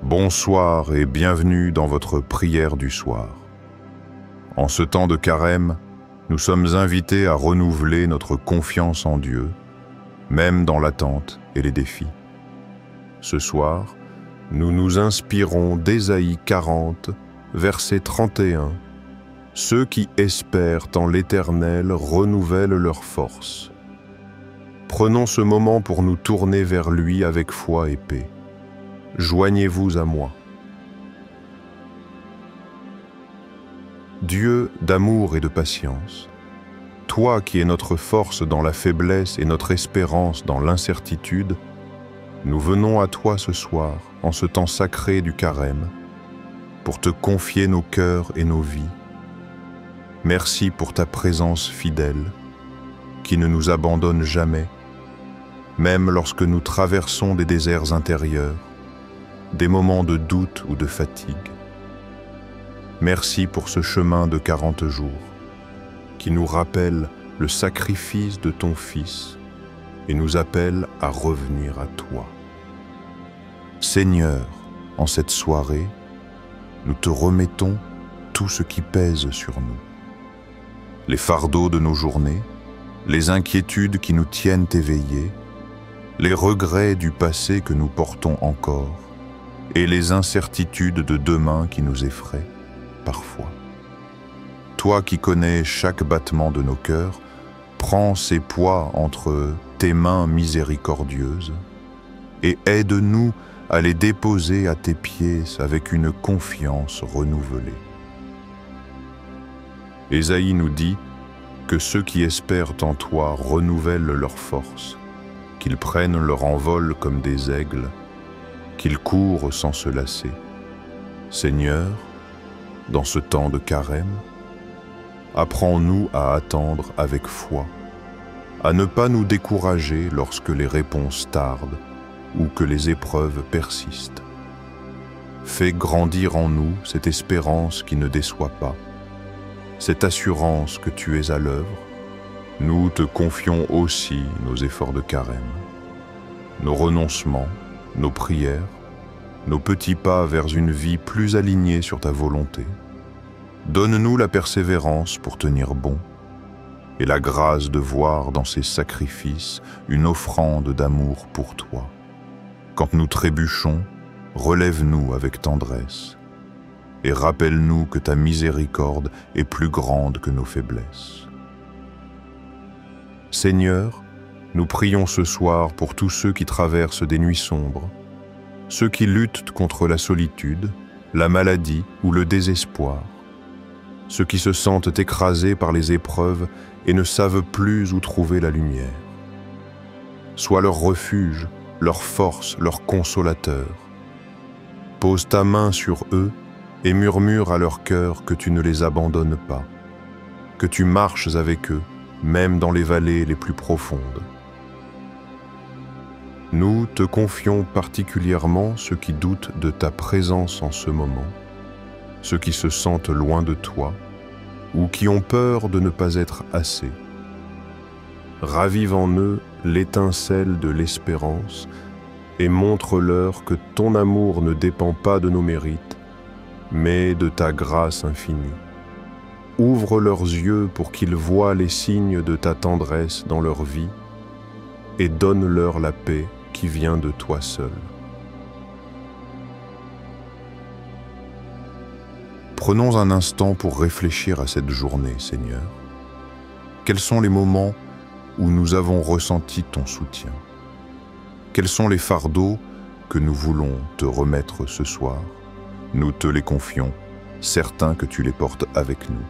Bonsoir et bienvenue dans votre prière du soir. En ce temps de carême, nous sommes invités à renouveler notre confiance en Dieu, même dans l'attente et les défis. Ce soir, nous nous inspirons d'Ésaïe 40, verset 31. Ceux qui espèrent en l'Éternel renouvellent leur force. Prenons ce moment pour nous tourner vers lui avec foi et paix. Joignez-vous à moi. Dieu d'amour et de patience, toi qui es notre force dans la faiblesse et notre espérance dans l'incertitude, nous venons à toi ce soir, en ce temps sacré du carême, pour te confier nos cœurs et nos vies. Merci pour ta présence fidèle, qui ne nous abandonne jamais, même lorsque nous traversons des déserts intérieurs, des moments de doute ou de fatigue. Merci pour ce chemin de 40 jours, qui nous rappelle le sacrifice de ton Fils et nous appelle à revenir à toi. Seigneur, en cette soirée, nous te remettons tout ce qui pèse sur nous. Les fardeaux de nos journées, les inquiétudes qui nous tiennent éveillés, les regrets du passé que nous portons encore, et les incertitudes de demain qui nous effraient, parfois. Toi qui connais chaque battement de nos cœurs, prends ces poids entre tes mains miséricordieuses et aide-nous à les déposer à tes pieds avec une confiance renouvelée. Ésaïe nous dit que ceux qui espèrent en toi renouvellent leur force, qu'ils prennent leur envol comme des aigles, qu'ils courent sans se lasser. Seigneur, dans ce temps de carême, apprends-nous à attendre avec foi, à ne pas nous décourager lorsque les réponses tardent ou que les épreuves persistent. Fais grandir en nous cette espérance qui ne déçoit pas, cette assurance que tu es à l'œuvre. Nous te confions aussi nos efforts de carême, nos renoncements, nos prières, nos petits pas vers une vie plus alignée sur ta volonté. Donne-nous la persévérance pour tenir bon et la grâce de voir dans ces sacrifices une offrande d'amour pour toi. Quand nous trébuchons, relève-nous avec tendresse et rappelle-nous que ta miséricorde est plus grande que nos faiblesses. Seigneur, nous prions ce soir pour tous ceux qui traversent des nuits sombres, ceux qui luttent contre la solitude, la maladie ou le désespoir, ceux qui se sentent écrasés par les épreuves et ne savent plus où trouver la lumière. Sois leur refuge, leur force, leur consolateur. Pose ta main sur eux et murmure à leur cœur que tu ne les abandonnes pas, que tu marches avec eux, même dans les vallées les plus profondes. Nous te confions particulièrement ceux qui doutent de ta présence en ce moment, ceux qui se sentent loin de toi ou qui ont peur de ne pas être assez. Ravive en eux l'étincelle de l'espérance et montre-leur que ton amour ne dépend pas de nos mérites, mais de ta grâce infinie. Ouvre leurs yeux pour qu'ils voient les signes de ta tendresse dans leur vie et donne-leur la paix qui vient de toi seul. Prenons un instant pour réfléchir à cette journée, Seigneur. Quels sont les moments où nous avons ressenti ton soutien? Quels sont les fardeaux que nous voulons te remettre ce soir? Nous te les confions, certains que tu les portes avec nous.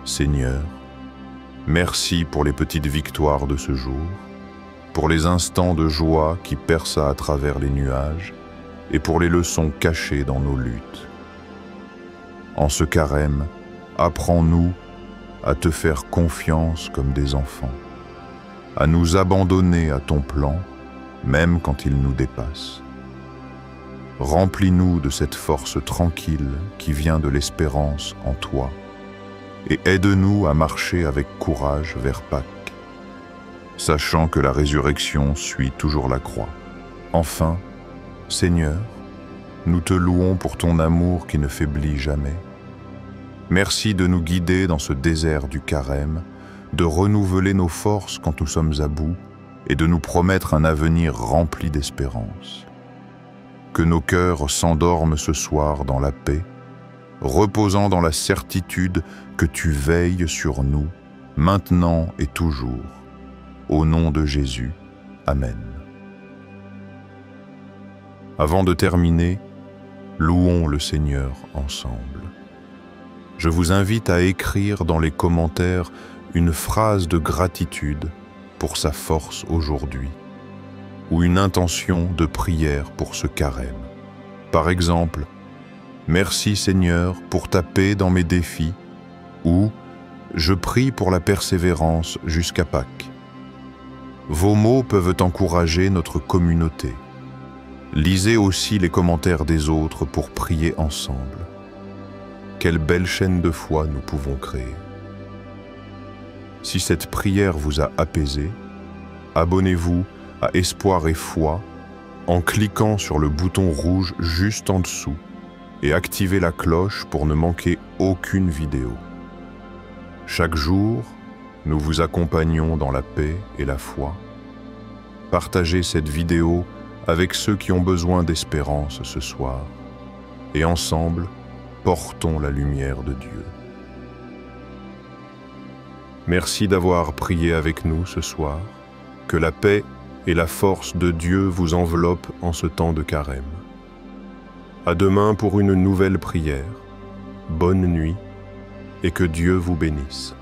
Seigneur, merci pour les petites victoires de ce jour, pour les instants de joie qui percent à travers les nuages et pour les leçons cachées dans nos luttes. En ce carême, apprends-nous à te faire confiance comme des enfants, à nous abandonner à ton plan, même quand il nous dépasse. Remplis-nous de cette force tranquille qui vient de l'espérance en toi et aide-nous à marcher avec courage vers Pâques, sachant que la résurrection suit toujours la croix. Enfin, Seigneur, nous te louons pour ton amour qui ne faiblit jamais. Merci de nous guider dans ce désert du Carême, de renouveler nos forces quand nous sommes à bout et de nous promettre un avenir rempli d'espérance. Que nos cœurs s'endorment ce soir dans la paix, reposant dans la certitude que tu veilles sur nous, maintenant et toujours. Au nom de Jésus. Amen. Avant de terminer, louons le Seigneur ensemble. Je vous invite à écrire dans les commentaires une phrase de gratitude pour sa force aujourd'hui, ou une intention de prière pour ce carême. Par exemple, « Merci Seigneur pour ta paix dans mes défis » ou « Je prie pour la persévérance jusqu'à Pâques ». Vos mots peuvent encourager notre communauté. Lisez aussi les commentaires des autres pour prier ensemble. Quelle belle chaîne de foi nous pouvons créer. Si cette prière vous a apaisé, abonnez-vous à Espoir et Foi en cliquant sur le bouton rouge juste en dessous et activez la cloche pour ne manquer aucune vidéo. Chaque jour, nous vous accompagnons dans la paix et la foi. Partagez cette vidéo avec ceux qui ont besoin d'espérance ce soir et ensemble, portons la lumière de Dieu. Merci d'avoir prié avec nous ce soir. Que la paix et la force de Dieu vous enveloppent en ce temps de carême. À demain pour une nouvelle prière. Bonne nuit et que Dieu vous bénisse.